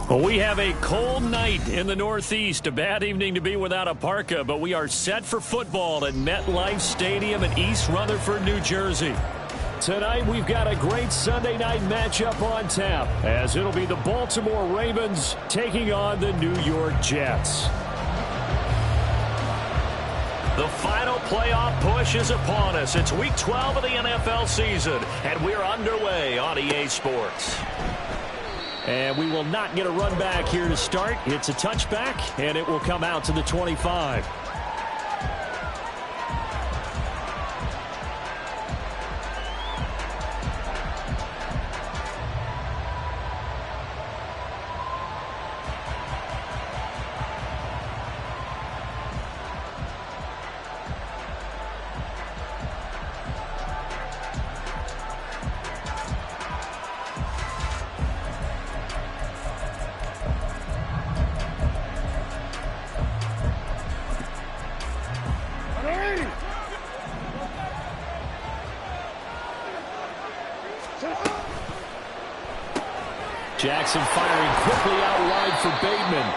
Well, we have a cold night in the Northeast. A bad evening to be without a parka, but we are set for football at MetLife Stadium in East Rutherford, New Jersey. Tonight, we've got a great Sunday night matchup on tap, as it'll be the Baltimore Ravens taking on the New York Jets. The final playoff push is upon us. It's Week 12 of the NFL season, and we're underway on EA Sports. And we will not get a run back here to start. It's a touchback, and it will come out to the 25. Jackson firing quickly out wide for Bateman.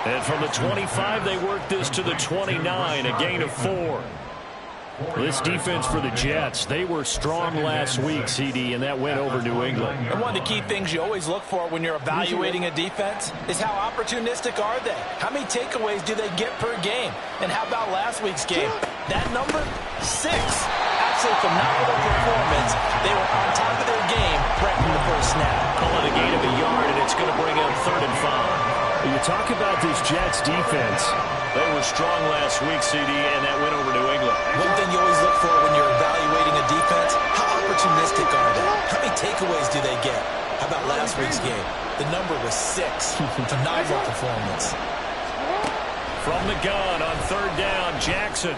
And from the 25, they work this to the 29, a gain of 4. This defense for the Jets, they were strong last week, CD, and that went over New England. And one of the key things you always look for when you're evaluating a defense is how opportunistic are they? How many takeaways do they get per game? And how about last week's game? That number, 6. Absolutely phenomenal performance. They were on top of their game right from the first snap. Call it a gain of a yard, and it's going to bring up 3rd and 5. You talk about this Jets defense. They were strong last week, CD, and that went over New England. One thing you always look for when you're evaluating a defense, how opportunistic are they? How many takeaways do they get? How about last week's game? The number was 6. Phenomenal performance. From the gun on 3rd down, Jackson.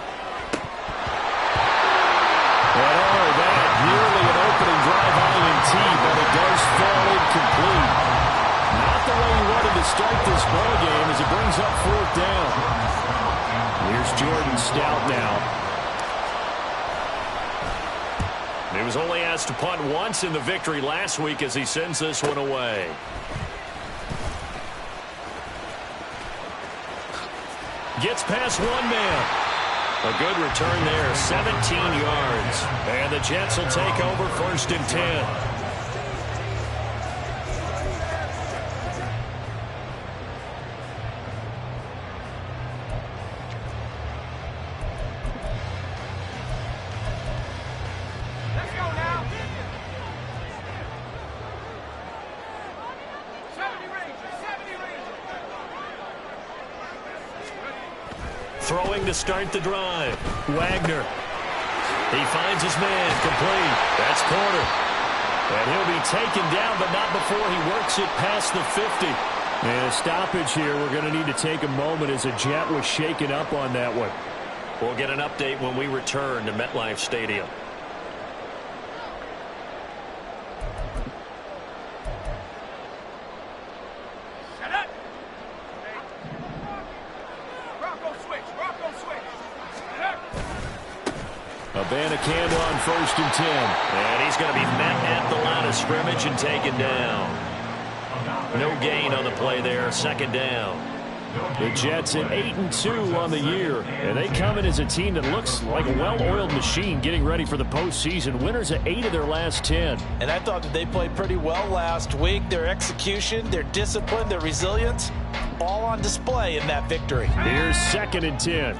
And that nearly an opening drive INT, but it does fall incomplete. Not the way he wanted to start this ball game as it brings up 4th down. Here's Jordan Stout now. He was only asked to punt once in the victory last week as he sends this one away. Gets past one man. A good return there, 17 yards. And the Jets will take over 1st and 10. Throwing to start the drive. Wagner. He finds his man. Complete. That's Porter. And he'll be taken down, but not before he works it past the 50. And a stoppage here. We're going to need to take a moment as a Jet was shaken up on that one. We'll get an update when we return to MetLife Stadium. Abanikanda on 1st and 10. And he's going to be met at the line of scrimmage and taken down. No gain on the play there. 2nd down. The Jets at 8-2 on the year. And they come in as a team that looks like a well-oiled machine getting ready for the postseason. Winners of 8 of their last 10. And I thought that they played pretty well last week. Their execution, their discipline, their resilience, all on display in that victory. Here's 2nd and 10.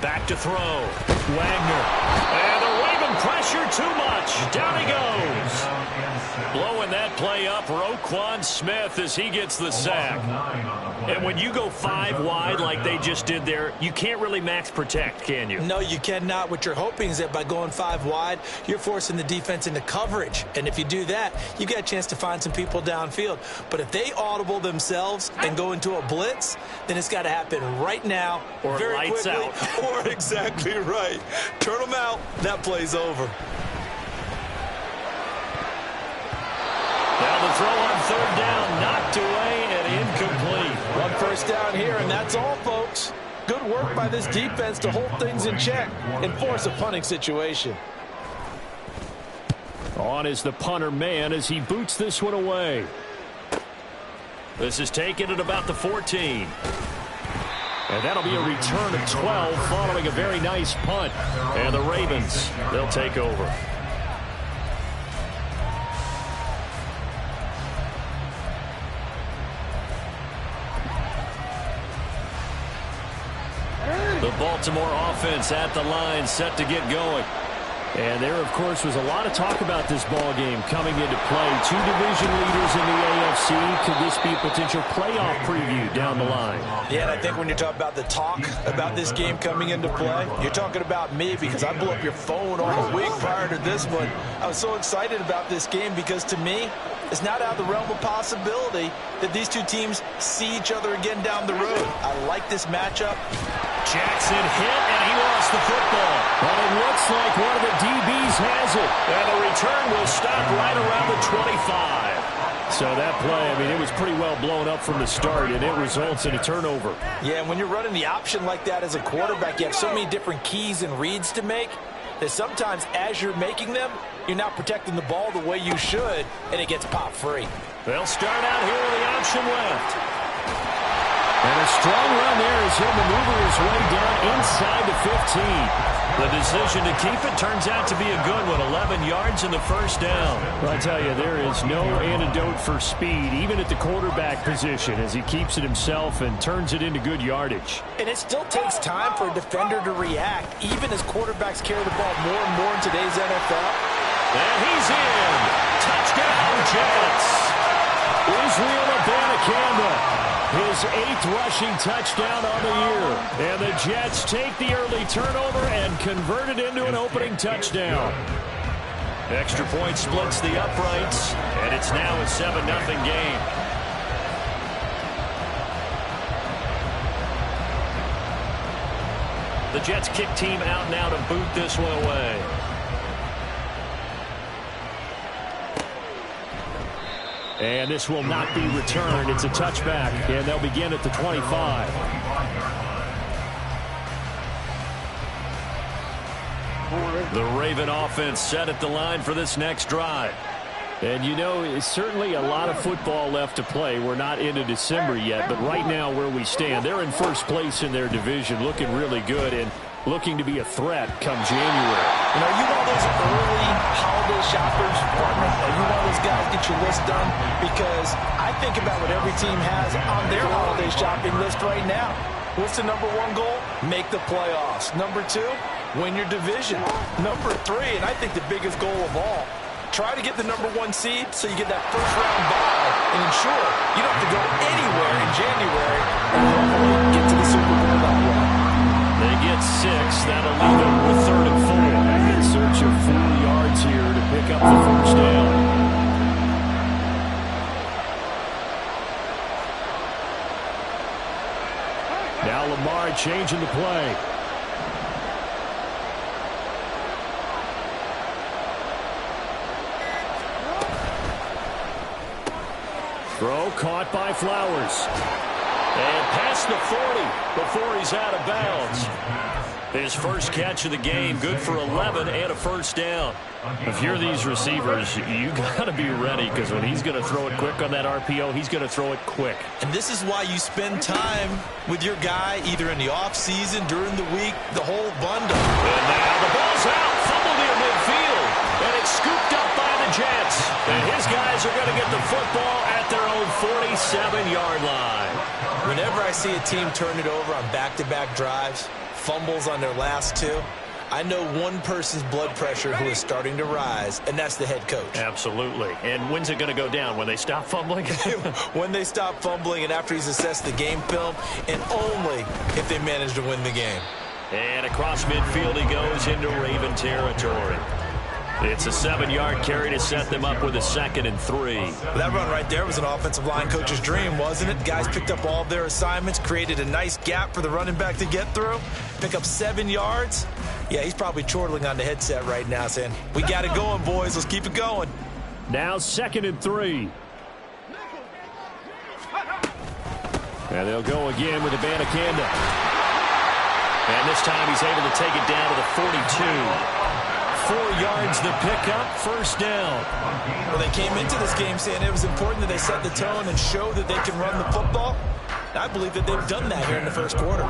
Back to throw. Wagner. And the Raven pressure too much. Down he goes. Blowing that play up, Roquan Smith as he gets the sack. And when you go 5 wide like they just did there, you can't really max protect, can you? No, you cannot. What you're hoping is that by going 5 wide, you're forcing the defense into coverage. And if you do that, you get a chance to find some people downfield. But if they audible themselves and go into a blitz, then it's got to happen right now. Or very lights quickly, out. Or exactly right. Turn them out. That play's over. Now the throw on 3rd down, knocked away and incomplete. 1 first down here, and that's all, folks. Good work by this defense to hold things in check and force a punting situation. On is the punter man as he boots this one away. This is taken at about the 14. And that'll be a return of 12 following a very nice punt. And the Ravens, they'll take over. The Baltimore offense at the line, set to get going. And there, of course, was a lot of talk about this ball game coming into play. Two division leaders in the AFC. Could this be a potential playoff preview down the line? Yeah, and I think when you're talking about the talk about this game coming into play, you're talking about me because I blew up your phone all week prior to this one. I was so excited about this game because, to me, it's not out of the realm of possibility that these two teams see each other again down the road. I like this matchup. Jackson hit, and he lost the football. But it looks like one of the DBs has it. And the return will stop right around the 25. So that play, I mean, it was pretty well blown up from the start, and it results in a turnover. Yeah, and when you're running the option like that as a quarterback, you have so many different keys and reads to make that sometimes as you're making them, you're not protecting the ball the way you should, and it gets popped free. They'll start out here with the option left. And a strong run there as he'll maneuver his way down inside the 15. The decision to keep it turns out to be a good one. 11 yards in the first down. Well, I tell you, there is no antidote for speed, even at the quarterback position, as he keeps it himself and turns it into good yardage. And it still takes time for a defender to react, even as quarterbacks carry the ball more and more in today's NFL. And he's in. Touchdown, Jets. Israel Abanikanda. His 8th rushing touchdown on the year. And the Jets take the early turnover and convert it into an opening touchdown. Extra point splits the uprights, and it's now a 7-0 game. The Jets kick team out now to boot this one away. And this will not be returned. It's a touchback, and they'll begin at the 25. The Raven offense set at the line for this next drive. And, you know, it's certainly a lot of football left to play. We're not into December yet, but right now where we stand, they're in first place in their division, looking really good and looking to be a threat come January. You know, you one of those early holiday shoppers, partner? Are you one of those guys get your list done? Because I think about what every team has on their holiday shopping list right now. What's the number one goal? Make the playoffs. Number 2, win your division. Number 3, and I think the biggest goal of all, try to get the number 1 seed so you get that first-round bye and ensure you don't have to go anywhere in January and hopefully get to the Super Bowl that way. They get 6. That'll leave them with 3rd and 4. In search of 4 yards here to pick up the first down. Now Lamar changing the play. Throw caught by Flowers. And past the 40 before he's out of bounds. His first catch of the game, good for 11 and a first down. If you're these receivers, you got to be ready because when he's going to throw it quick on that RPO, he's going to throw it quick. And this is why you spend time with your guy either in the offseason, during the week, the whole bundle. And now the ball's out, fumbled near midfield, and it's scooped up by the Jets. And his guys are going to get the football at their own 47-yard line. Whenever I see a team turn it over on back-to-back drives, fumbles on their last 2, I know one person's blood pressure who is starting to rise, and that's the head coach. Absolutely. And when's it going to go down? When they stop fumbling? When they stop fumbling and after he's assessed the game film, and only if they manage to win the game. And across midfield he goes into Raven territory. It's a 7-yard carry to set them up with a 2nd and 3. That run right there was an offensive line coach's dream, wasn't it? Guys picked up all of their assignments, created a nice gap for the running back to get through, pick up 7 yards. Yeah, he's probably chortling on the headset right now saying, we got it going, boys. Let's keep it going. Now 2nd and 3. And they'll go again with Abanikanda. And this time he's able to take it down to the 42. 4 yards to pick up, first down. Well, they came into this game saying it was important that they set the tone and show that they can run the football. I believe that they've done that here in the first quarter.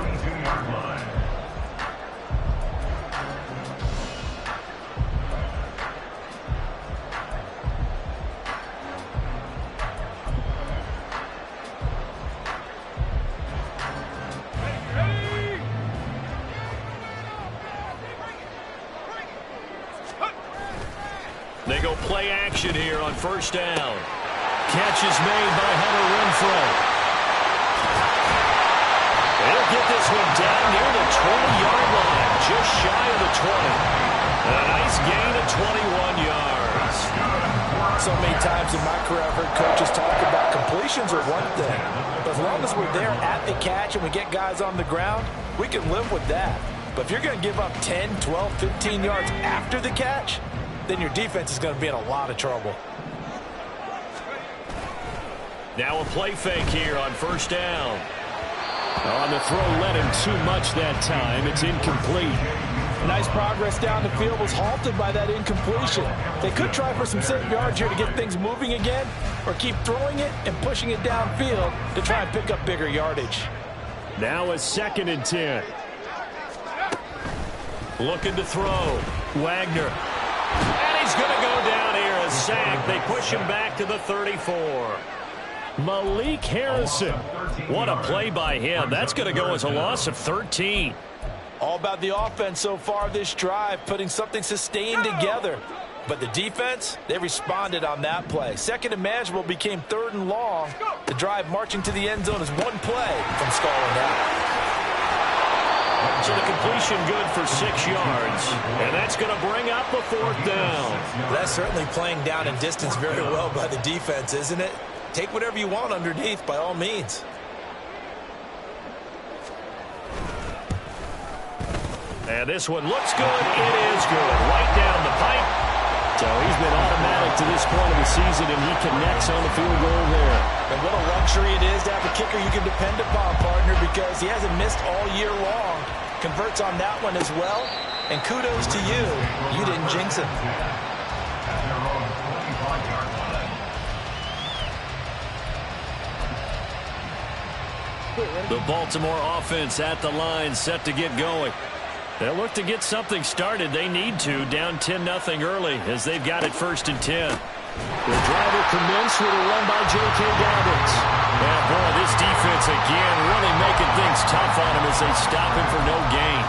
They go play action here on first down. Catch is made by Hunter Renfrow. They'll get this one down near the 20-yard line, just shy of the 20. A nice gain of 21 yards. So many times in my career I've heard coaches talk about completions are one thing. But as long as we're there at the catch and we get guys on the ground, we can live with that. But if you're going to give up 10, 12, 15 yards after the catch, then your defense is going to be in a lot of trouble. Now a play fake here on first down. On the throw, led him too much that time. It's incomplete. Nice progress down the field was halted by that incompletion. They could try for some safe yards here to get things moving again, or keep throwing it and pushing it downfield to try and pick up bigger yardage. Now a 2nd and 10. Looking to throw. Wagner. And he's going to go down here, a sack. They push him back to the 34. Malik Harrison. What a play by him. That's going to go as a loss of 13. All about the offense so far this drive, putting something sustained together. But the defense, they responded on that play. 2nd and manageable became 3rd and long. The drive marching to the end zone is one play from stalling out. So the completion good for 6 yards. And that's going to bring up the 4th down. That's certainly playing down in distance very well by the defense, isn't it? Take whatever you want underneath by all means. And this one looks good. It is good. Right down the pipe. So he's been automatic to this point of the season, and he connects on the field goal there. And what a luxury it is to have a kicker you can depend upon, partner, because he hasn't missed all year long. Converts on that one as well. And kudos to you. You didn't jinx him. The Baltimore offense at the line, set to get going. They'll look to get something started. They need to, down 10-0 early as they've got it 1st and 10. The drive will commence with a run by J.K. Dobbins. And boy, this defense again really making things tough on him as they stop him for no gain.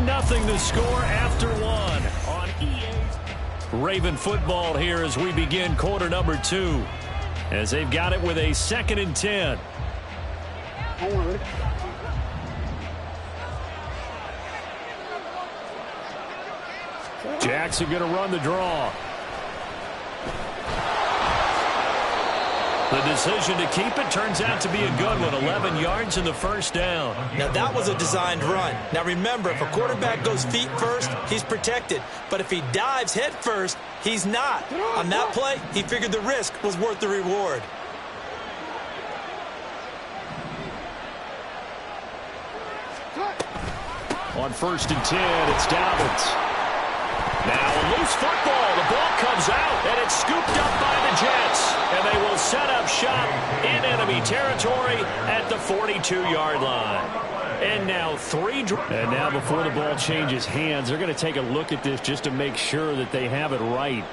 Nothing to score after one on EA's Raven football here as we begin quarter number 2. As they've got it with a 2nd and 10. Jackson going to run the draw. The decision to keep it turns out to be a good one. 11 yards in the 1st down. Now, that was a designed run. Now, remember, if a quarterback goes feet first, he's protected. But if he dives head first, he's not. On that play, he figured the risk was worth the reward. On 1st and 10, it's Dobbins. Now a loose football. The ball comes out, and it's scooped up by the Jets. And they will set up shop in enemy territory at the 42-yard line. And now And now before the ball changes hands, they're going to take a look at this just to make sure that they have it right.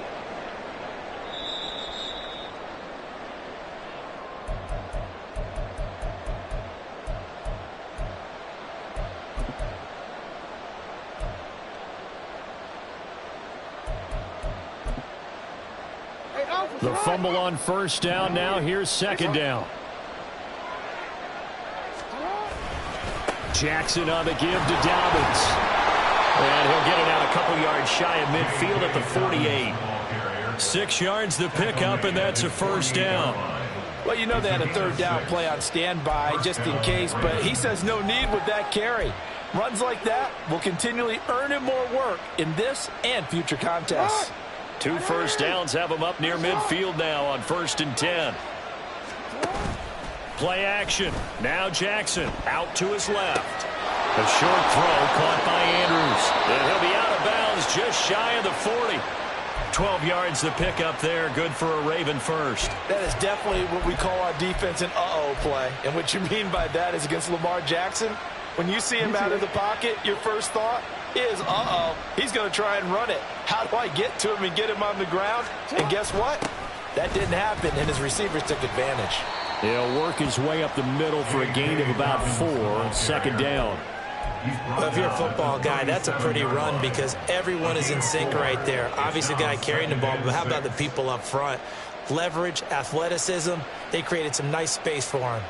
The fumble on 1st down. Now here's 2nd down. Jackson on the give to Dobbins. And he'll get it out a couple yards shy of midfield at the 48. 6 yards to pick up, and that's a 1st down. Well, you know they had a 3rd down play on standby just in case, but he says no need with that carry. Runs like that will continually earn him more work in this and future contests. 2 first downs have them up near midfield now on 1st and 10. Play action. Now Jackson out to his left. A short throw caught by Andrews. And he'll be out of bounds just shy of the 40. 12 yards to pick up there. Good for a Raven first. That is definitely what we call our defense an uh-oh play. And what you mean by that is against Lamar Jackson, when you see him out of the pocket, your first thought is, uh-oh, he's going to try and run it. How do I get to him and get him on the ground? And guess what? That didn't happen, and his receivers took advantage. He'll work his way up the middle for a gain of about 4, 2nd down. Well, if you're a football guy, that's a pretty run because everyone is in sync right there. Obviously, the guy carrying the ball, but how about the people up front? Leverage, athleticism, they created some nice space for him.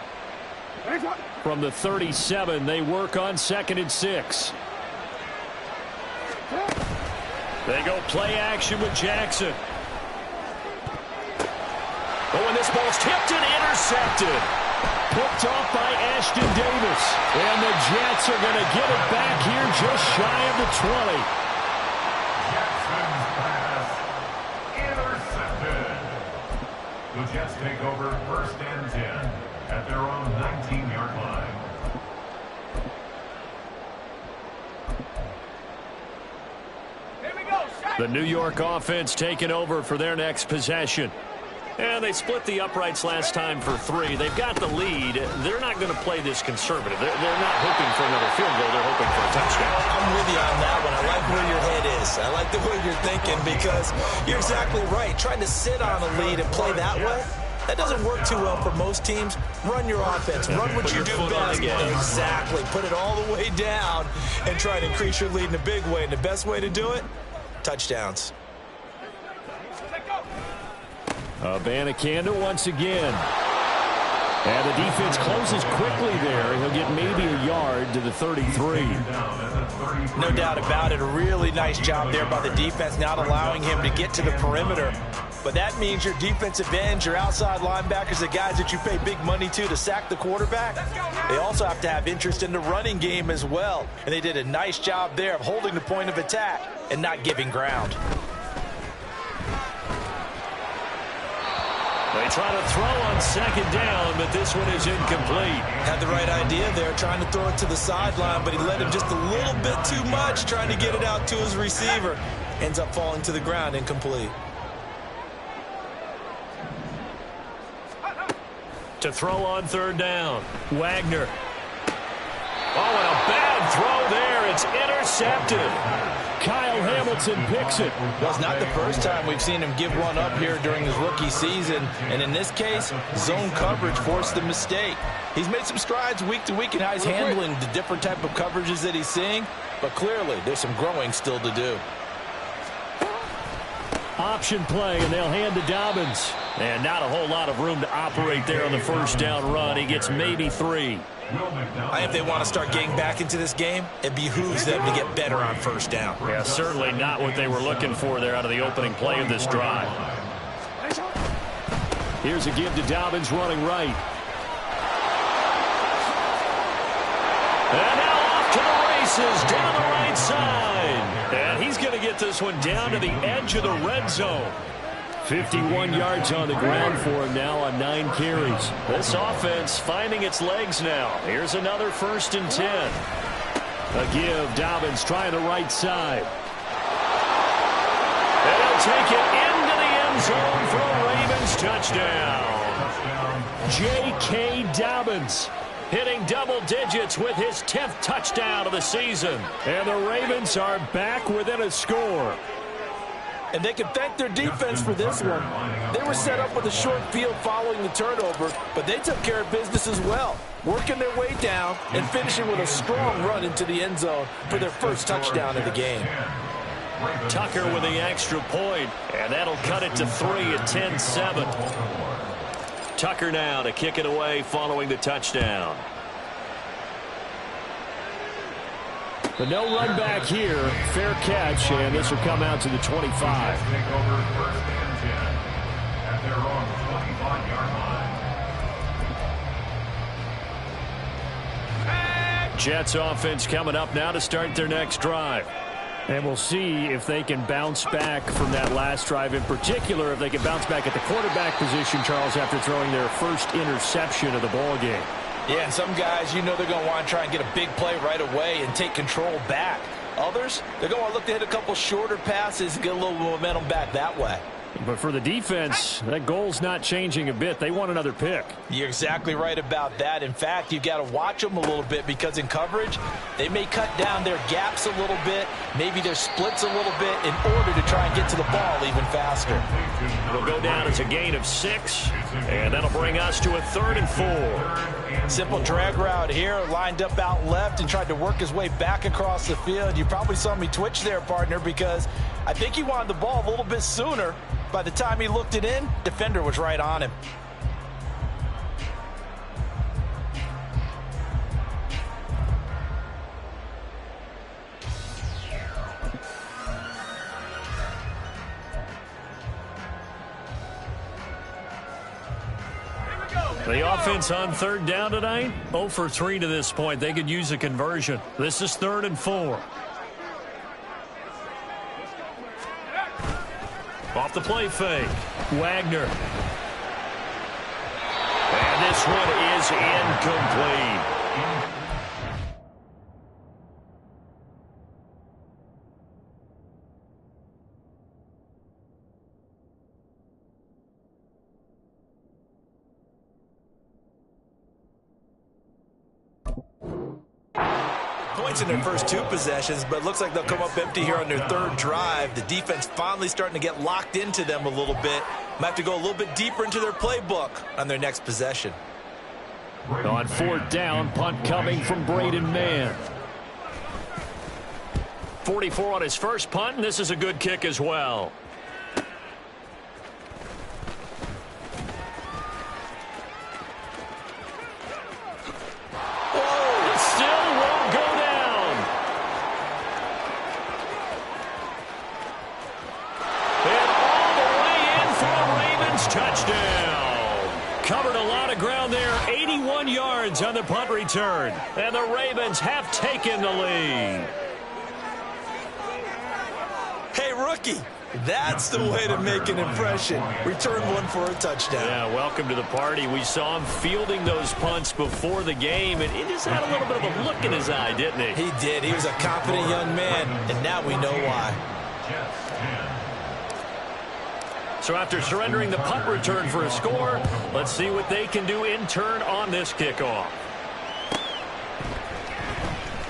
From the 37, they work on 2nd and 6. They go play action with Jackson. But when this ball's tipped and intercepted. Picked off by Ashton Davis. And the Jets are going to get it back here just shy of the 20. Jackson's pass intercepted. The Jets take over 1st and 10 at their own 19-yard line. The New York offense taking over for their next possession. And they split the uprights last time for 3. They've got the lead. They're not going to play this conservative. They're not hoping for another field goal. They're hoping for a touchdown. I'm with you on that one. I like where your head is. I like the way you're thinking because you're exactly right. Trying to sit on a lead and play that way, that doesn't work too well for most teams. Run your offense. Run what you do best. Exactly. Put it all the way down and try to increase your lead in a big way. And the best way to do it, touchdowns. Abanikanda once again. And the defense closes quickly there. He'll get maybe a yard to the 33. No doubt about it. A really nice job there by the defense, not allowing him to get to the perimeter. But that means your defensive ends, your outside linebackers, the guys that you pay big money to sack the quarterback, they also have to have interest in the running game as well. And they did a nice job there of holding the point of attack and not giving ground. They try to throw on 2nd down, but this one is incomplete. Had the right idea there, trying to throw it to the sideline, but he led him just a little bit too much, trying to get it out to his receiver. Ends up falling to the ground, incomplete. To throw on 3rd down, Wagner. Oh, and a bad throw there. It's intercepted. Kyle Hamilton picks it. Well, it's not the first time we've seen him give one up here during his rookie season. And in this case, zone coverage forced the mistake. He's made some strides week to week in how he's handling the different type of coverages that he's seeing. But clearly, there's some growing still to do. Option play, and they'll hand to Dobbins. And not a whole lot of room to operate there on the 1st down run. He gets maybe 3. If they want to start getting back into this game, it behooves them to get better on 1st down. Yeah, certainly not what they were looking for there out of the opening play of this drive. Here's a give to Dobbins running right. And now off to the races down the right side. And he's going to get this one down to the edge of the red zone. 51 yards on the ground for him now on 9 carries. This offense finding its legs now. Here's another 1st and 10. A give. Dobbins trying the right side. And he'll take it into the end zone for a Ravens touchdown. J.K. Dobbins hitting double digits with his 10th touchdown of the season. And the Ravens are back within a score. And they can thank their defense for this one. They were set up with a short field following the turnover, but they took care of business as well, working their way down and finishing with a strong run into the end zone for their first touchdown of the game. Tucker with the extra point, and that'll cut it to 3 at 10-7. Tucker now to kick it away following the touchdown. But no run back here. Fair catch, and this will come out to the 25. Take over 1st and 10 at their own 25-yard line. Jets offense coming up now to start their next drive. And we'll see if they can bounce back from that last drive, in particular, if they can bounce back at the quarterback position, Charles, after throwing their first interception of the ball game. Yeah, and some guys, you know they're going to want to try and get a big play right away and take control back. Others, they're going to look to hit a couple shorter passes and get a little momentum back that way. But for the defense, that goal's not changing a bit. They want another pick. You're exactly right about that. In fact, you've got to watch them a little bit because in coverage, they may cut down their gaps a little bit, maybe their splits a little bit in order to try and get to the ball even faster. It'll go down as a gain of 6, and that'll bring us to a 3rd and 4. Simple drag route here, lined up out left and tried to work his way back across the field. You probably saw me twitch there, partner, because I think he wanted the ball a little bit sooner. By the time he looked it in, defender was right on him. The offense on 3rd down tonight, 0 for 3 to this point. They could use a conversion. This is 3rd and 4. Off the play fake, Wagner. And this one is incomplete. Points in their first 2 possessions, but it looks like they'll come up empty here on their 3rd drive. The defense finally starting to get locked into them a little bit. Might have to go a little bit deeper into their playbook on their next possession. On 4th down, punt coming from Braden Mann. 44 on his first punt, and this is a good kick as well. Touchdown. Covered a lot of ground there. 81 yards on the punt return. And the Ravens have taken the lead. Hey, rookie. That's the way to make an impression. Return one for a touchdown. Yeah, welcome to the party. We saw him fielding those punts before the game, and he just had a little bit of a look in his eye, didn't he? He did. He was a confident young man, and now we know why. So after surrendering the punt return for a score, let's see what they can do in turn on this kickoff.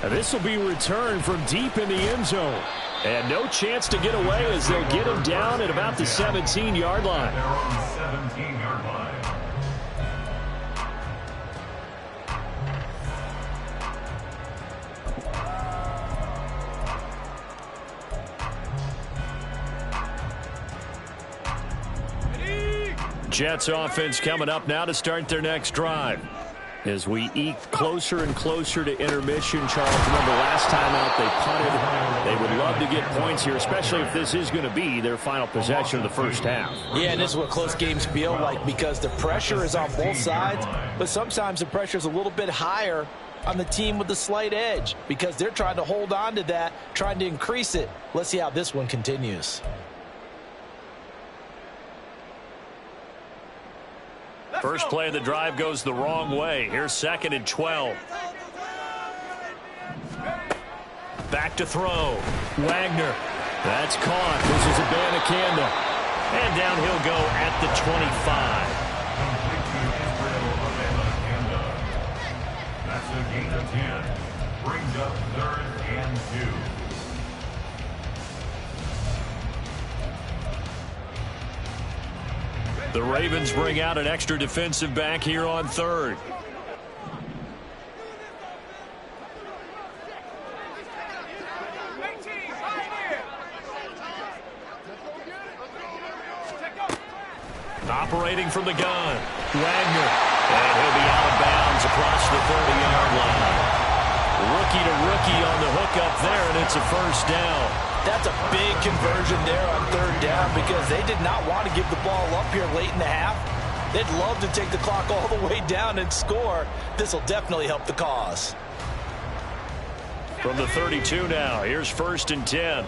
Now this will be returned from deep in the end zone. And no chance to get away as they'll get him down at about the 17-yard line. They're on the 17-yard line. Jets offense coming up now to start their next drive. As we eke closer and closer to intermission, Charles, remember last time out they punted. They would love to get points here, especially if this is going to be their final possession of the first half. Yeah, and this is what close games feel like because the pressure is on both sides, but sometimes the pressure is a little bit higher on the team with the slight edge because they're trying to hold on to that, trying to increase it. Let's see how this one continues. First play of the drive goes the wrong way. Here's 2nd and 12. Back to throw. Wagner. That's caught. This is Abanikanda. And down he'll go at the 25. That's a gain of 10. Brings up 3rd and 2. The Ravens bring out an extra defensive back here on 3rd. Operating from the gun, Wagner. And he'll be out of bounds across the 30-yard line. Rookie to rookie on the hook up there, and it's a first down. That's a big conversion there on 3rd down because they did not want to give the ball up here late in the half. They'd love to take the clock all the way down and score. This will definitely help the cause. From the 32 now, here's 1st and 10.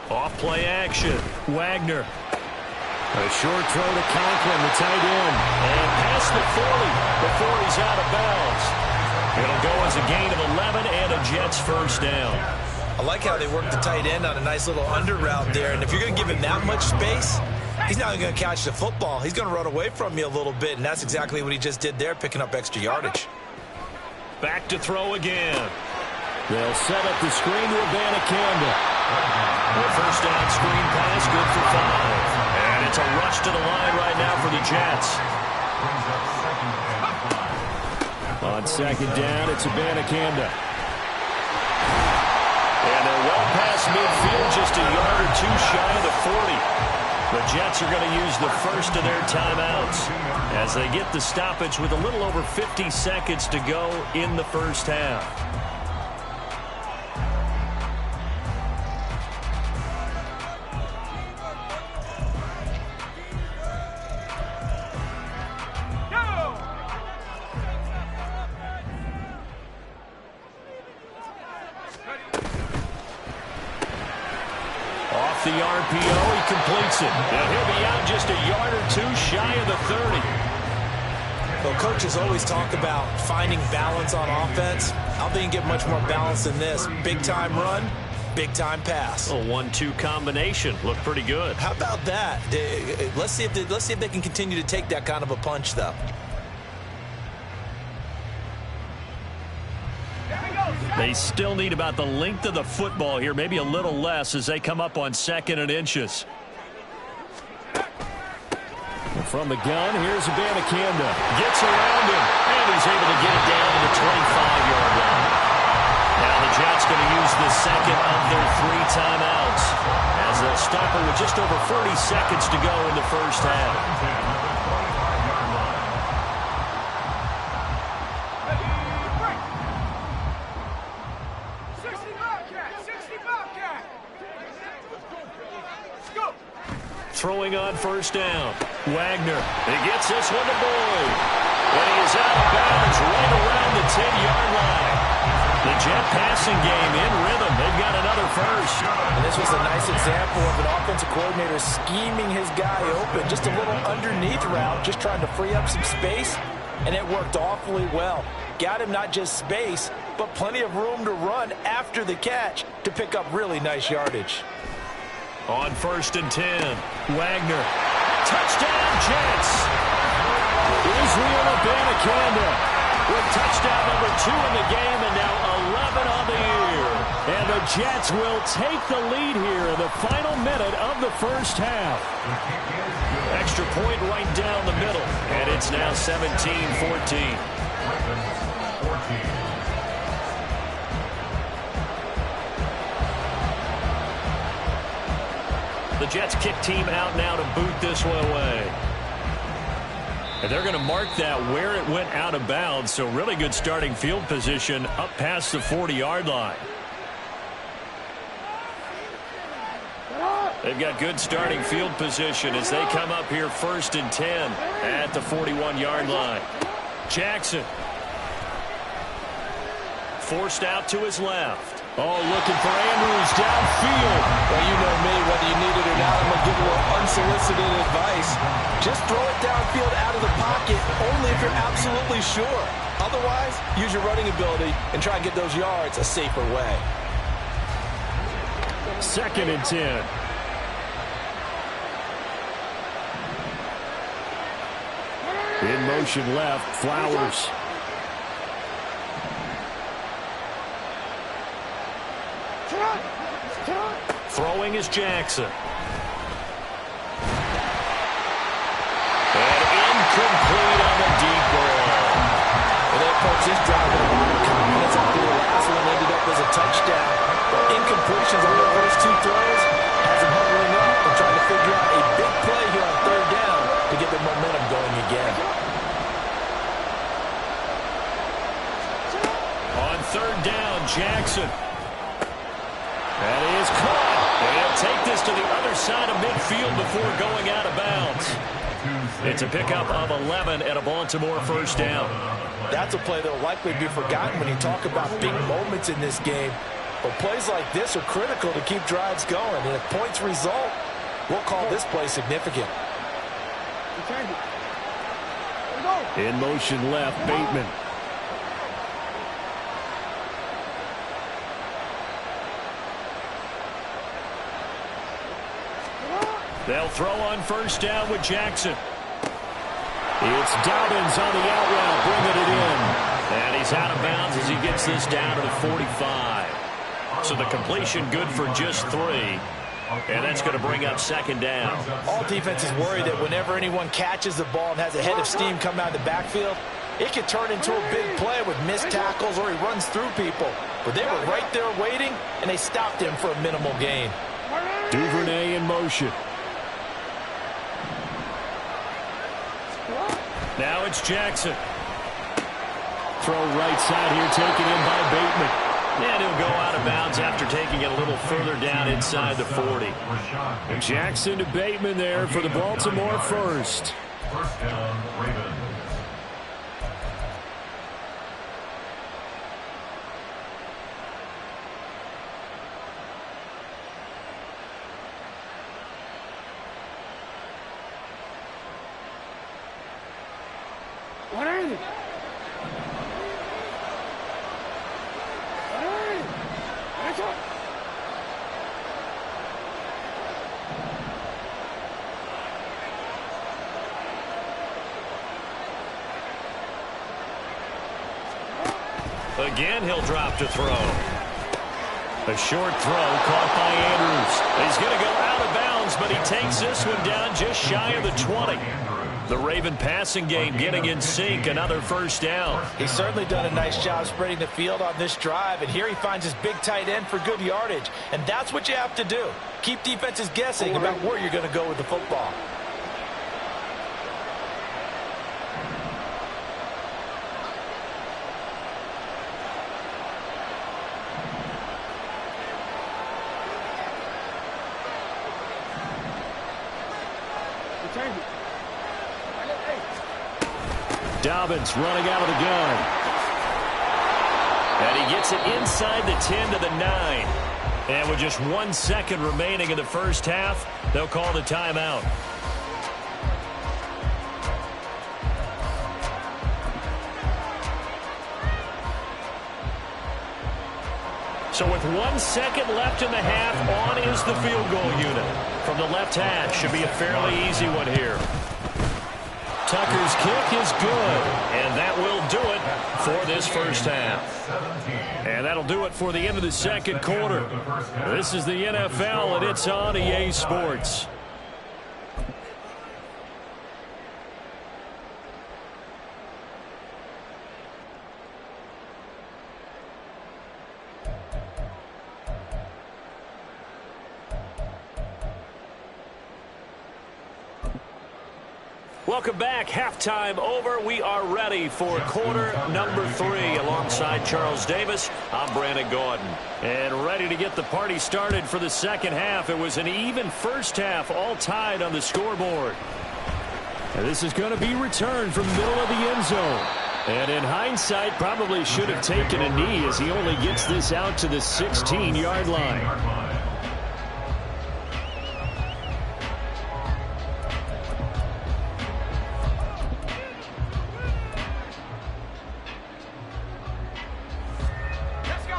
Off-play action. Wagner. A short throw to Conklin, the tight end. And past the 40 before he's out of bounds. It'll go as a gain of 11 and a Jets first down. I like how they work the tight end on a nice little under route there. And if you're going to give him that much space, he's not going to catch the football. He's going to run away from you a little bit, and that's exactly what he just did there, picking up extra yardage. Back to throw again. They'll set up the screen to Abanikanda. The first down screen pass, good for 5. And it's a rush to the line right now for the Jets. On 2nd down, it's Abanikanda. And they're well past midfield, just a yard or 2 shy of the 40. The Jets are going to use the first of their timeouts as they get the stoppage with a little over 50 seconds to go in the first half. Off the RPO, he completes it. And he'll be out just a yard or 2 shy of the 30. Well, coaches always talk about finding balance on offense. I don't think you get much more balance than this. Big-time run, big-time pass. A 1-2 combination. Looked pretty good. How about that? Let's see if they can continue to take that kind of a punch, though. They still need about the length of the football here, maybe a little less as they come up on 2nd and inches. From the gun, here's Abanikanda. Gets around him, and he's able to get it down to the 25-yard line. Now the Jets going to use the second of their 3 timeouts as they'll stop it with just over 40 seconds to go in the first half. Throwing on 1st down. Wagner. He gets this one to Boyd. And he is out of bounds right around the 10-yard line. The Jet passing game in rhythm. They've got another first. And this was a nice example of an offensive coordinator scheming his guy open. Just a little underneath route, just trying to free up some space. And it worked awfully well. Got him not just space, but plenty of room to run after the catch to pick up really nice yardage. On 1st and 10, Wagner. Touchdown, Jets. Israel Abanikanda with touchdown number 2 in the game and now 11 on the year. And the Jets will take the lead here in the final minute of the first half. Extra point right down the middle, and it's now 17-14. The Jets kick team out now to boot this one away. And they're going to mark that where it went out of bounds, so really good starting field position up past the 40-yard line. They've got good starting field position as they come up here 1st and 10 at the 41-yard line. Jackson. Forced out to his left. Oh, looking for Andrews downfield. Well, you know me, whether you need it or not, I'm going to give a little unsolicited advice. Just throw it downfield out of the pocket, only if you're absolutely sure. Otherwise, use your running ability and try and get those yards a safer way. 2nd and 10. In motion left, Flowers. Throwing is Jackson. And incomplete on the deep ball. And that coach is driving a lot of confidence after the last one ended up as a touchdown. But incompletions on the first 2 throws has him hovering up and trying to figure out a big play here on 3rd down to get the momentum going again. On 3rd down, Jackson. That is caught. And he'll take this to the other side of midfield before going out of bounds. It's a pickup of 11 and a Baltimore first down. That's a play that will likely be forgotten when you talk about big moments in this game. But plays like this are critical to keep drives going. And if points result, we'll call this play significant. In motion left, Bateman. They'll throw on first down with Jackson. It's Dobbins on the out route, bringing it in. And he's out of bounds as he gets this down to the 45. So the completion good for just 3. And that's going to bring up second down. All defenses worry that whenever anyone catches the ball and has a head of steam coming out of the backfield, it can turn into a big play with missed tackles or he runs through people. But they were right there waiting, and they stopped him for a minimal gain. Duvernay in motion. Now it's Jackson. Throw right side here, taken in by Bateman. And he'll go out of bounds after taking it a little further down inside the 40. Jackson to Bateman there for the Baltimore first. First down, Ravens. What are they? Again, he'll drop to throw. A short throw caught by Andrews. He's going to go out of bounds, but he takes this one down just shy of the 20. The Raven passing game getting in sync, another first down. He's certainly done a nice job spreading the field on this drive, and here he finds his big tight end for good yardage. And that's what you have to do. Keep defenses guessing about where you're going to go with the football. Dobbins running out of the gun. And he gets it inside the 10 to the 9. And with just 1 second remaining in the first half, they'll call the timeout. So with 1 second left in the half, on is the field goal unit. From the left hash, should be a fairly easy one here. Tucker's kick is good, and that will do it for this first half. And that'll do it for the end of the second quarter. This is the NFL, and it's on EA Sports. Welcome back. Halftime over. We are ready for quarter number 3 alongside Charles Davis. I'm Brandon Gaudin. And ready to get the party started for the second half. It was an even first half, all tied on the scoreboard. And this is going to be returned from the middle of the end zone. And in hindsight, probably should have taken a knee as he only gets this out to the 16-yard line.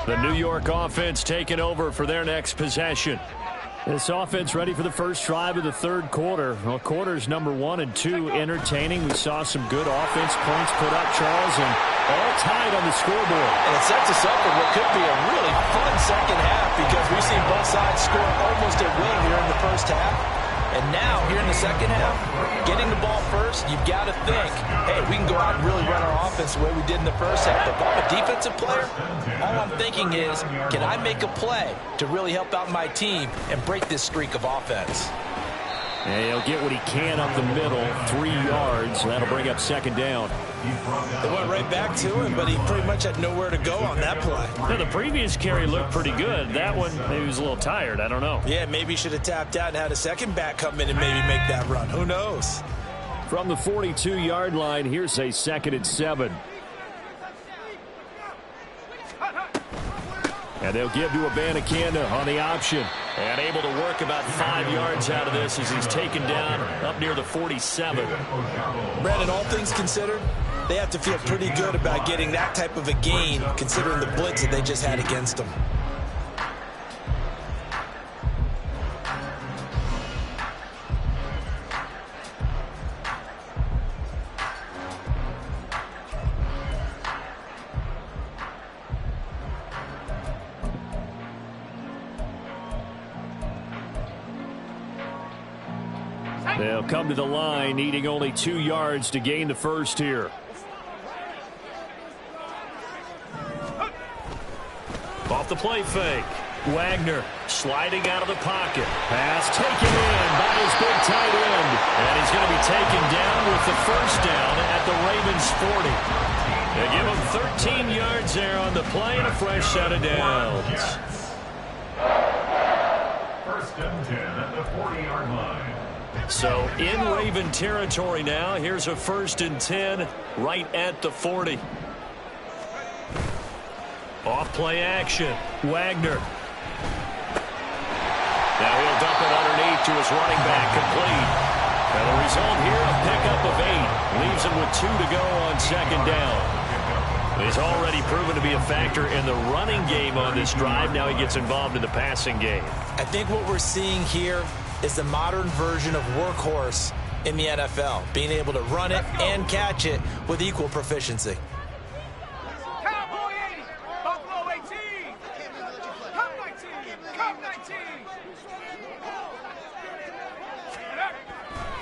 The New York offense taking over for their next possession. This offense ready for the first drive of the third quarter. Well, quarters number 1 and 2 entertaining. We saw some good offense points put up, Charles, and all tied on the scoreboard. And it sets us up for what could be a really fun second half because we've seen both sides score almost at will here in the first half. And now, here in the second half, getting the ball first, you've got to think, hey, we can go out and really run our offense the way we did in the first half. But if I'm a defensive player, all I'm thinking is, can I make a play to really help out my team and break this streak of offense? And he'll get what he can up the middle, 3 yards. That'll bring up second down. They went right back to him, but he pretty much had nowhere to go on that play. Yeah, the previous carry looked pretty good. That one, maybe he was a little tired. I don't know. Yeah, maybe he should have tapped out and had a second back come in and maybe make that run. Who knows? From the 42-yard line, here's a 2nd and 7. And they'll give to Abanikanda on the option. And able to work about 5 yards out of this as he's taken down up near the 47. Brandon, all things considered, they have to feel pretty good about getting that type of a gain considering the blitz that they just had against them. They'll come to the line, needing only 2 yards to gain the first here. Off the play fake. Wagner sliding out of the pocket. Pass taken in by his big tight end. And he's going to be taken down with the first down at the Ravens 40. They give him 13 yards there on the play and a fresh set of downs. 1st and 10 at the 40-yard line. So in Raven territory now. Here's a 1st and 10 right at the 40. Off play action. Wagner. Now he'll dump it underneath to his running back, complete. And the result here, a pickup of 8. Leaves him with 2 to go on 2nd down. He's already proven to be a factor in the running game on this drive. Now he gets involved in the passing game. I think what we're seeing here is the modern version of workhorse in the NFL, being able to run it and catch it with equal proficiency. Cowboy 80, Buffalo 18, come 19, come 19.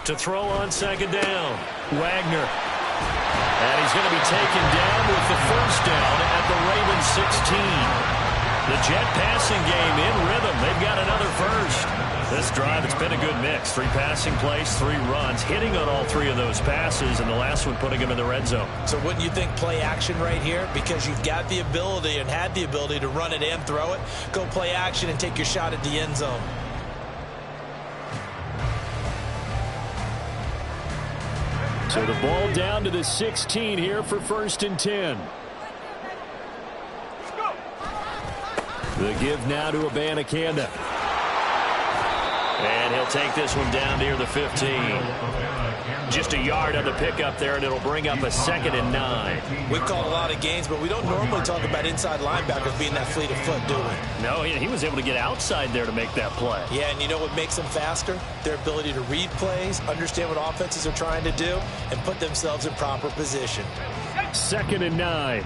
To throw on 2nd down, Wagner. And he's going to be taken down with the first down at the Ravens 16. The Jet passing game in rhythm. They've got another first. This drive, it's been a good mix. 3 passing plays, 3 runs, hitting on all 3 of those passes, and the last one putting him in the red zone. So wouldn't you think play action right here? Because you've got the ability and had the ability to run it and throw it. Go play action and take your shot at the end zone. So the ball down to the 16 here for 1st and 10. The give now to Abanikanda. And he'll take this one down near the 15. Just a yard on the pickup there, and it'll bring up a 2nd and 9. We've called a lot of games, but we don't normally talk about inside linebackers being that fleet of foot, do we? No, he was able to get outside there to make that play. Yeah, and you know what makes them faster? Their ability to read plays, understand what offenses are trying to do, and put themselves in proper position. 2nd and 9.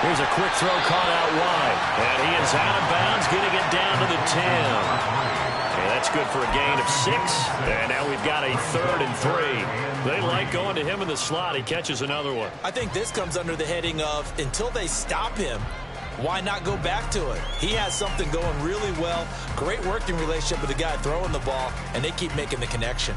Here's a quick throw caught out wide. And he is out of bounds, getting it down to the 10. Okay, that's good for a gain of 6. And now we've got a 3rd and 3. They like going to him in the slot. He catches another one. I think this comes under the heading of, until they stop him, why not go back to it? He has something going really well. Great working relationship with the guy throwing the ball, and they keep making the connection.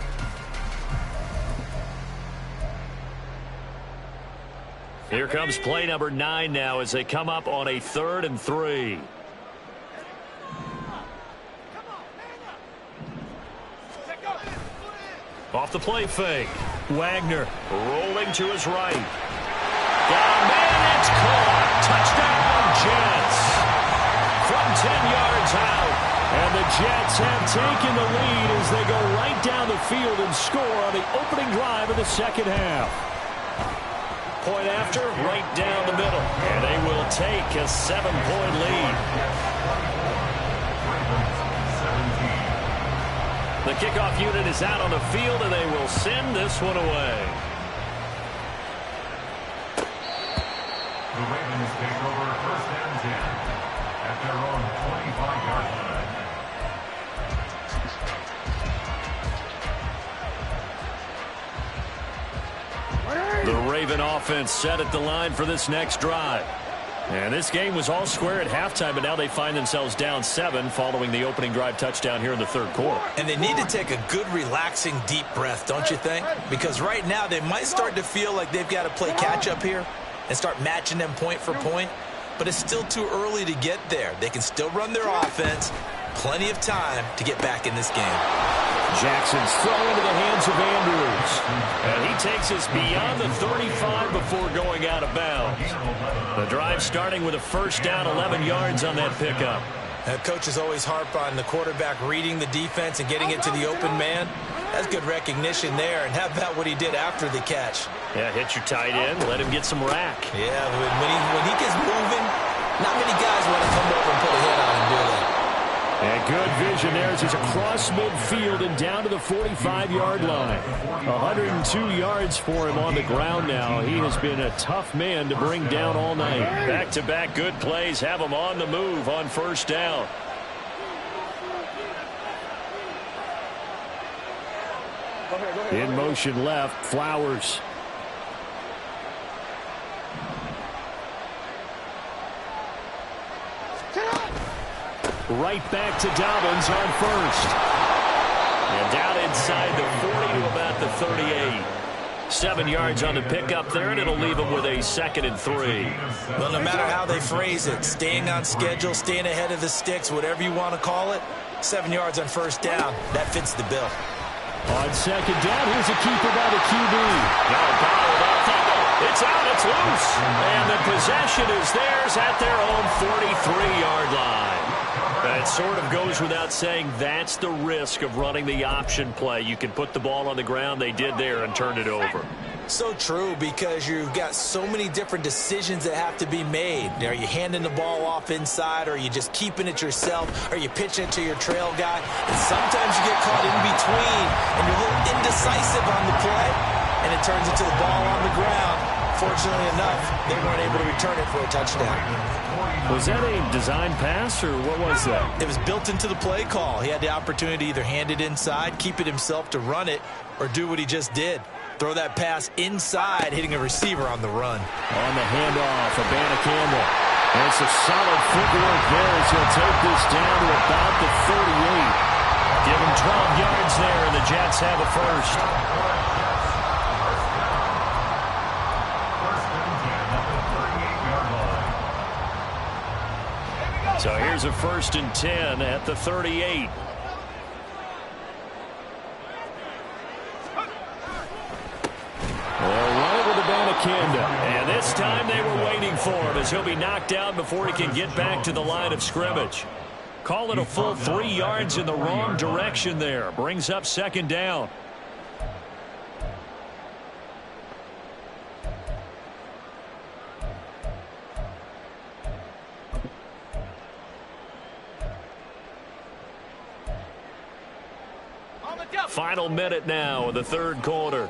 Here comes play number 9 now as they come up on a 3rd and 3. Off the play fake. Wagner rolling to his right. Got a man, it's caught. Touchdown, Jets. From 10 yards out. And the Jets have taken the lead as they go right down the field and score on the opening drive of the 2nd half. Point after, right down the middle. And they will take a 7-point lead. The kickoff unit is out on the field, and they will send this one away. The Ravens take over 1st and 10 at their own 25-yard line. The Raven offense set at the line for this next drive. And this game was all square at halftime, but now they find themselves down 7 following the opening drive touchdown here in the 3rd quarter. And they need to take a good, relaxing, deep breath, don't you think? Because right now they might start to feel like they've got to play catch-up here and start matching them point for point. but it's still too early to get there. They can still run their offense. Plenty of time to get back in this game. Jackson's throw into the hands of Andrews. And he takes us beyond the 35 before going out of bounds. The drive starting with a first down, 11 yards on that pickup. Coaches always harp on the quarterback reading the defense and getting it to the open man. That's good recognition there. And how about what he did after the catch? Yeah, hit your tight end, let him get some rack. Yeah, when he gets moving, not many guys want to come over and put a hit on him, do they? And good vision there as he's across midfield and down to the 45-yard line. 102 yards for him on the ground now. He has been a tough man to bring down all night. Back-to-back good plays have him on the move on first down. In motion left, Flowers. Right back to Dobbins on first. And down inside the 40 to about the 38. 7 yards on the pickup there, and it'll leave them with a 2nd and 3. Well, no matter how they phrase it, staying on schedule, staying ahead of the sticks, whatever you want to call it, 7 yards on first down, that fits the bill. On second down, here's a keeper by the QB. It's out, it's loose. And the possession is theirs at their own 43-yard line. That sort of goes without saying. That's the risk of running the option play. You can put the ball on the ground. They did there and turned it over. So true, because you've got so many different decisions that have to be made. Are you handing the ball off inside, or are you just keeping it yourself? Are you pitching it to your trail guy? And sometimes you get caught in between, and you're a little indecisive on the play, and it turns into the ball on the ground. Fortunately enough, they weren't able to return it for a touchdown. Was that a design pass, or what was that? It was built into the play call. He had the opportunity to either hand it inside, keep it himself to run it, or do what he just did. Throw that pass inside, hitting a receiver on the run. On the handoff, Abanikanda. And it's a solid footwork there as he'll take this down to about the 38. Give him 12 yards there, and the Jets have a first. So here's a 1st and 10 at the 38. They'll run it with Abanikanda. And this time they were waiting for him as he'll be knocked down before he can get back to the line of scrimmage. Call it a full 3 yards in the wrong direction there. Brings up 2nd down. Final minute now of the 3rd quarter.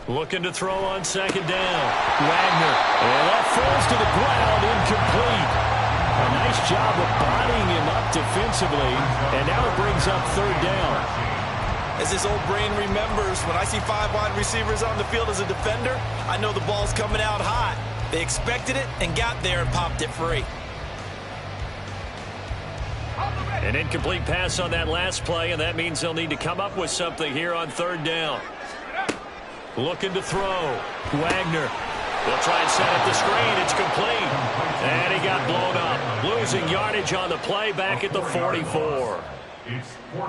Looking to throw on 2nd down. Wagner. And that falls to the ground, incomplete. A nice job of bodying him up defensively. And now it brings up 3rd down. As his old brain remembers, when I see 5 wide receivers on the field as a defender, I know the ball's coming out hot. They expected it and got there and popped it free. An incomplete pass on that last play, and that means they'll need to come up with something here on 3rd down. Looking to throw. Wagner. They'll try and set up the screen. It's complete. And he got blown up. Losing yardage on the play back at the 44.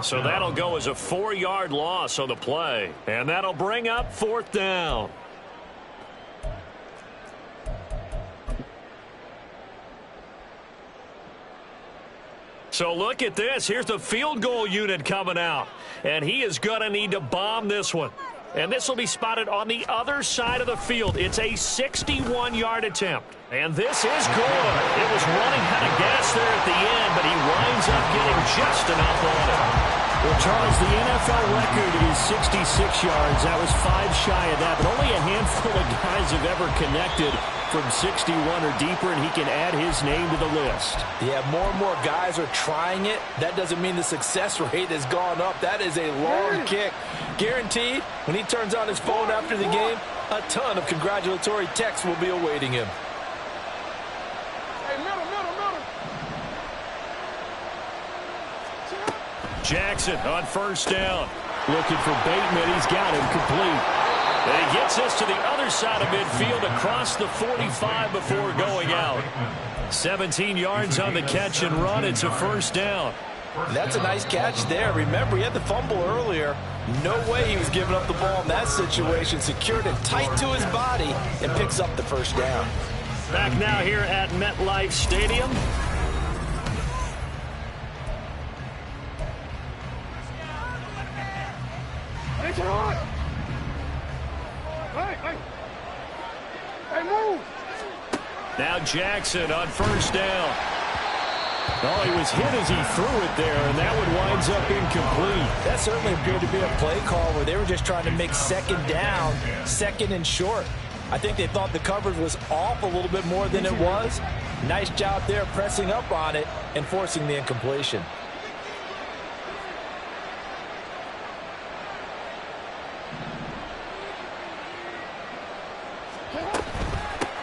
So that'll go as a 4-yard loss on the play. And that'll bring up 4th down. So look at this. Here's the field goal unit coming out. And he is going to need to bomb this one. And this will be spotted on the other side of the field. It's a 61-yard attempt. And this is good. It was running out of gas there at the end, but he winds up getting just enough on it. Well, Charles, the NFL record is 66 yards. That was 5 shy of that, but only a handful of guys have ever connected from 61 or deeper, and he can add his name to the list. Yeah, more and more guys are trying it. That doesn't mean the success rate has gone up. That is a long kick. Guaranteed, when he turns on his phone after the game, a ton of congratulatory texts will be awaiting him. Jackson on first down. Looking for Bateman. He's got him complete. And he gets us to the other side of midfield across the 45 before going out. 17 yards on the catch and run. It's a first down. That's a nice catch there. Remember, he had the fumble earlier. No way he was giving up the ball in that situation. Secured it tight to his body and picks up the first down. Back now here at MetLife Stadium. Now Jackson on first down. Oh, he was hit as he threw it there, and that one winds up incomplete. That certainly appeared to be a play call where they were just trying to make second down, second and short. I think they thought the coverage was off a little bit more than it was. Nice job there pressing up on it and forcing the incompletion.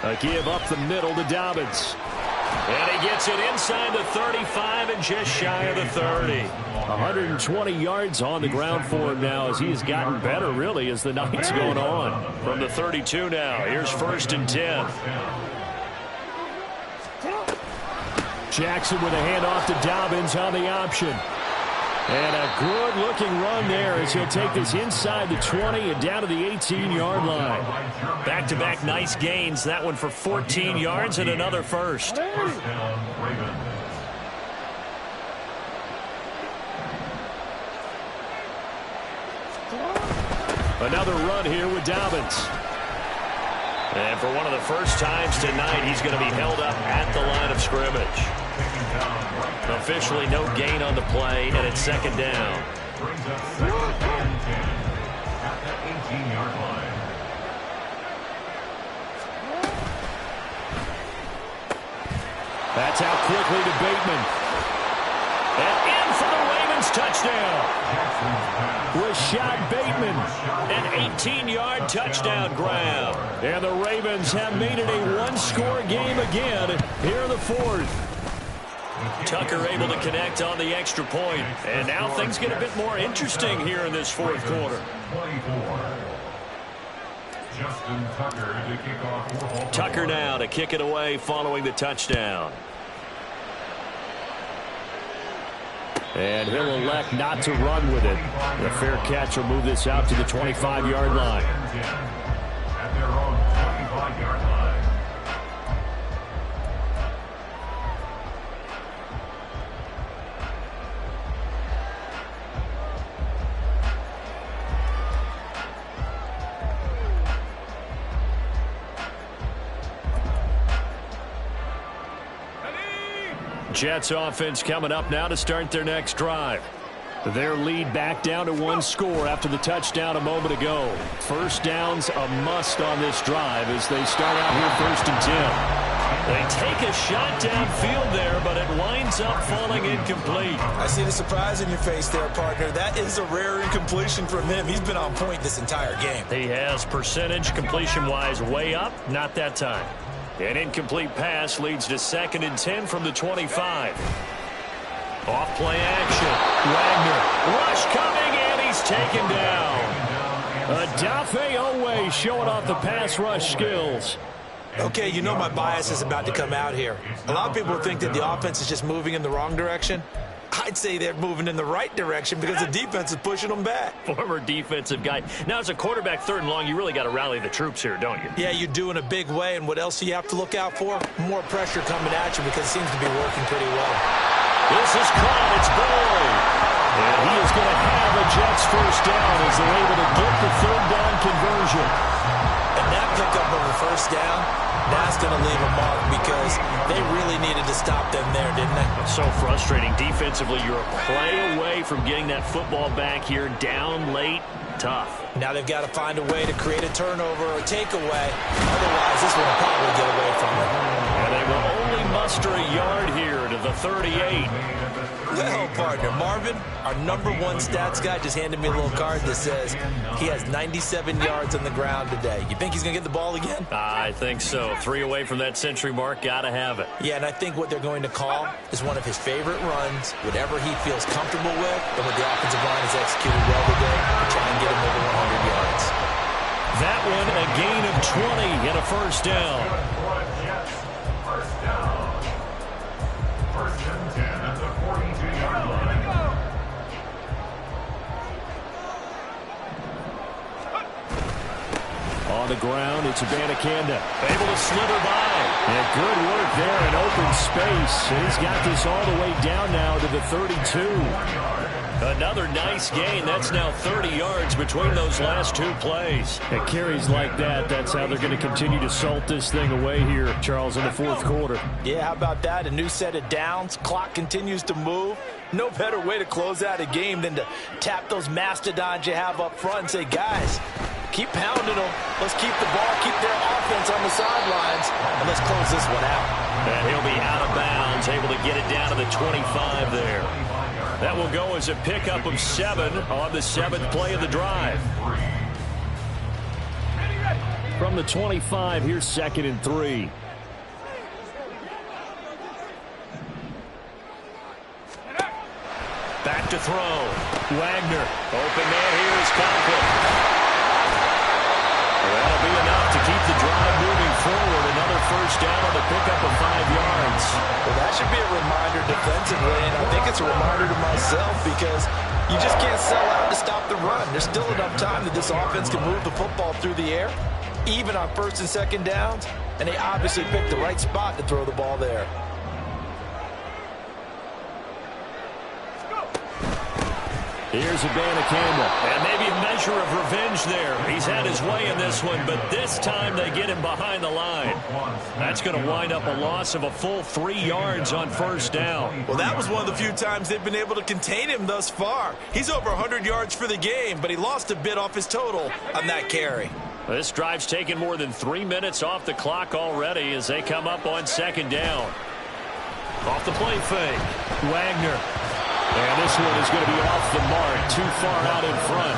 A give up the middle to Dobbins. And he gets it inside the 35 and just shy of the 30. 120 yards on the ground for him now as he has gotten better, really, as the night's going on. From the 32 now, here's first and 10. Jackson with a handoff to Dobbins on the option. And a good-looking run there as he'll take this inside the 20 and down to the 18-yard line. Back-to-back nice gains. That one for 14 yards and another first. First down, Ravens. Another run here with Dobbins. And for one of the first times tonight, he's going to be held up at the line of scrimmage. Officially no gain on the play, and it's second down. Brings up second and 10 at the 18-yard line. That's out quickly to Bateman. And in for the Ravens touchdown. Rashad Bateman, an 18-yard touchdown grab. And the Ravens have made it a one-score game again here in the fourth. Tucker able to connect on the extra point. And now things get a bit more interesting here in this fourth quarter. 24. Justin Tucker to kick off for Baltimore. Tucker now to kick it away following the touchdown. And he'll elect not to run with it. The fair catch will move this out to the 25-yard line. At their own 25-yard line. Jets offense coming up now to start their next drive. Their lead back down to one score after the touchdown a moment ago. First down's a must on this drive as they start out here first and 10. They take a shot downfield there, but it winds up falling incomplete. I see the surprise in your face there, partner. That is a rare incompletion from him. He's been on point this entire game. He has percentage completion-wise way up, not that time. An incomplete pass leads to second and 10 from the 25. Off play action. Wagner. Rush coming, and he's taken down. Odafe Oweh showing off the pass rush skills. Okay, you know my bias is about to come out here. A lot of people think that the offense is just moving in the wrong direction. I'd say they're moving in the right direction because the defense is pushing them back. Former defensive guy. Now, as a quarterback third and long, you really got to rally the troops here, don't you? Yeah, you do in a big way. And what else do you have to look out for? More pressure coming at you because it seems to be working pretty well. This is caught. It's Boyd. And he is going to have a Jets first down as they're able to get the third down conversion. And that pickup of a first down, that's going to leave a mark because they really needed to stop them there, didn't they? So frustrating. Defensively, you're a play away from getting that football back here down late. Tough. Now they've got to find a way to create a turnover or takeaway. Otherwise, this one will probably get away from them. And they will only muster a yard here to the 38. Well, partner, Marvin, our #1 stats guy, just handed me a little card that says he has 97 yards on the ground today. You think he's going to get the ball again? I think so. 3 away from that century mark. Got to have it. Yeah, and I think what they're going to call is one of his favorite runs, whatever he feels comfortable with, and what the offensive line has executed well today to try and get him over 100 yards. That one, a gain of 20 and a first down. First down. First and 10 at the 42-yard line. On the ground, it's Abanikanda. Able to slither by. And good work there in open space. And he's got this all the way down now to the 32. Another nice gain. That's now 30 yards between those last 2 plays. At carries like that, that's how they're going to continue to salt this thing away here, Charles, in the 4th quarter. Yeah, how about that? A new set of downs. Clock continues to move. No better way to close out a game than to tap those mastodons you have up front and say, guys, keep pounding them. Let's keep the ball, keep their offense on the sidelines, and let's close this one out. And he'll be out of bounds, able to get it down to the 25 there. That will go as a pickup of 7 on the 7th play of the drive. From the 25, here's 2nd and 3. Back to throw. Wagner. Open man here is Conklin. That'll be enough to keep the drive moving forward. Another first down on the pickup of 5 yards. Well, that should be a reminder defensively, and I think it's a reminder to myself because you just can't sell out to stop the run. There's still enough time that this offense can move the football through the air, even on 1st and 2nd downs, and they obviously picked the right spot to throw the ball there. Here's Abanikanda. And maybe a measure of revenge there. He's had his way in this one, but this time they get him behind the line. That's going to wind up a loss of a full 3 yards on first down. Well, that was one of the few times they've been able to contain him thus far. He's over 100 yards for the game, but he lost a bit off his total on that carry. This drive's taken more than 3 minutes off the clock already as they come up on 2nd down. Off the play fake. Wagner. And this one is going to be off the mark, too far out in front.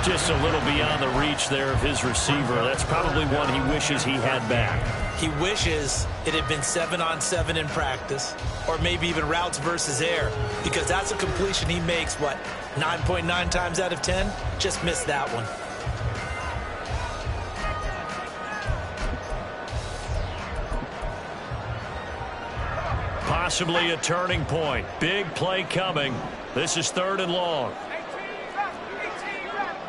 Just a little beyond the reach there of his receiver. That's probably one he wishes he had back. He wishes it had been 7-on-7 in practice, or maybe even routes versus air, because that's a completion he makes, 9.9 times out of 10? Just missed that one. Possibly a turning point. Big play coming. This is 3rd and long. 18 left.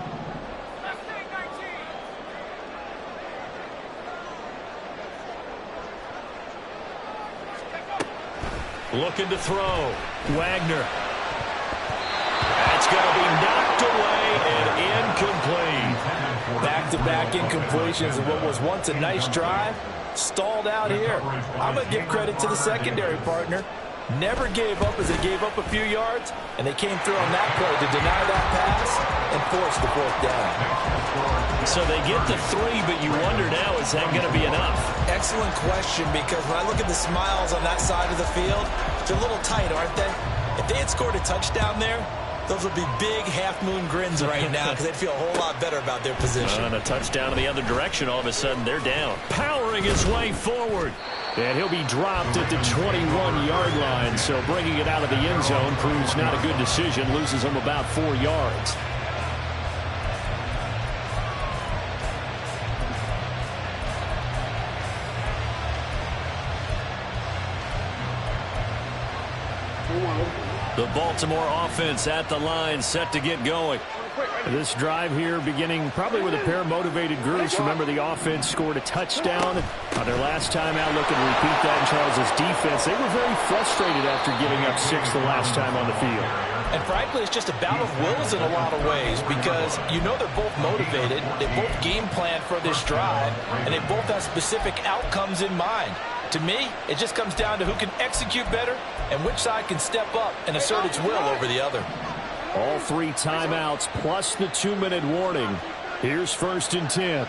Left 19. Looking to throw. Wagner. That's going to be knocked away and incomplete. Back-to-back incompletions of what was once a nice drive. Stalled out here. I'm going to give credit to the secondary partner. Never gave up as they gave up a few yards, and they came through on that play to deny that pass and force the 4th down. So they get to 3, but you wonder now, is that going to be enough? Excellent question, because when I look at the smiles on that side of the field, they're a little tight, aren't they? If they had scored a touchdown there, those would be big half-moon grins right now because they'd feel a whole lot better about their position. And a touchdown in the other direction, all of a sudden they're down. Powering his way forward. And he'll be dropped at the 21-yard line, so bringing it out of the end zone proves not a good decision, loses him about 4 yards. The Baltimore offense at the line, set to get going. This drive here beginning probably with a pair of motivated groups. Remember, the offense scored a touchdown on their last time out. Looking to repeat that in Charles's defense. They were very frustrated after giving up 6 the last time on the field. And frankly, it's just a battle of wills in a lot of ways because you know they're both motivated. They both game plan for this drive, and they both have specific outcomes in mind. To me, it just comes down to who can execute better and which side can step up and assert its will over the other. All 3 timeouts plus the 2-minute warning. Here's 1st and 10.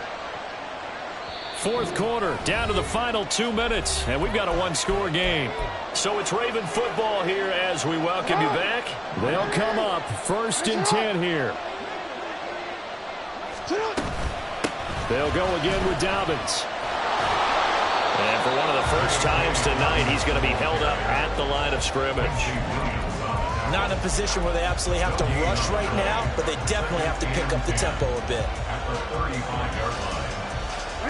fourth quarter, down to the final 2 minutes, and we've got a one-score game. So it's Raven football here as we welcome you back. They'll come up 1st and 10 here. They'll go again with Dobbins. And for one of the first times tonight, he's going to be held up at the line of scrimmage. Not in a position where they absolutely have to rush right now, but they definitely have to pick up the tempo a bit.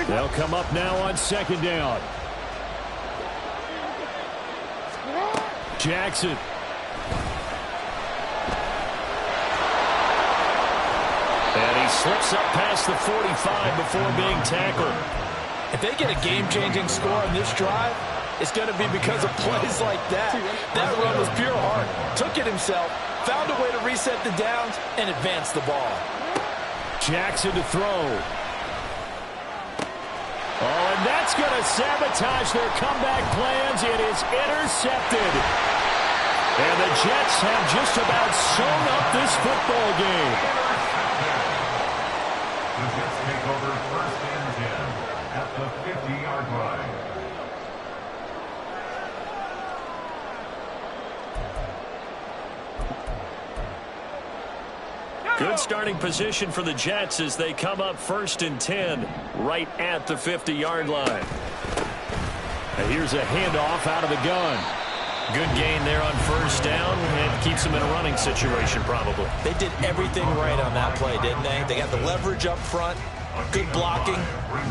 They'll come up now on 2nd down. Jackson. And he slips up past the 45 before being tackled. If they get a game-changing score on this drive, it's going to be because of plays like that. That run was pure heart. Took it himself, found a way to reset the downs, and advance the ball. Jackson to throw. Oh, and that's going to sabotage their comeback plans. It is intercepted. And the Jets have just about sewn up this football game. The Jets take over 1st and 10 at the 50-yard line. Good starting position for the Jets as they come up 1st and 10 right at the 50-yard line. And here's a handoff out of the gun. Good gain there on 1st down and keeps them in a running situation probably. They did everything right on that play, didn't they? They got the leverage up front, good blocking,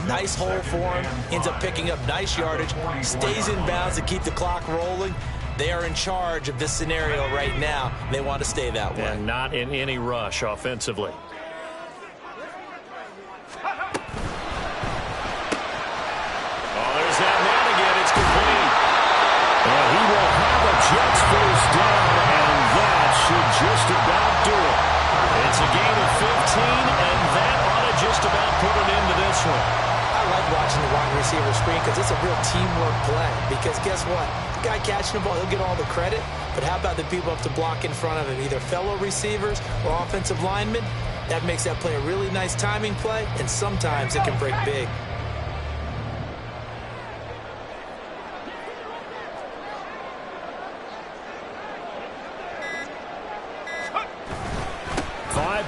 nice hole for him, ends up picking up nice yardage, stays in bounds to keep the clock rolling. They are in charge of this scenario right now. They want to stay that way. And not in any rush offensively. Oh, there's that man again. It's complete. And he will have a Jets 1st down, and that should just about do it. It's a gain of 15, and that ought to just about put an end to this one. I like watching the wide receiver screen because it's a real teamwork play. Because guess what? The guy catching the ball, he'll get all the credit. But how about the people up to block in front of him, either fellow receivers or offensive linemen? That makes that play a really nice timing play, and sometimes it can break big.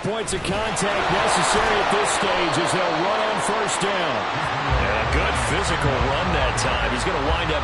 Points of contact necessary at this stage as they'll run on 1st down. And a good physical run that time. He's going to wind up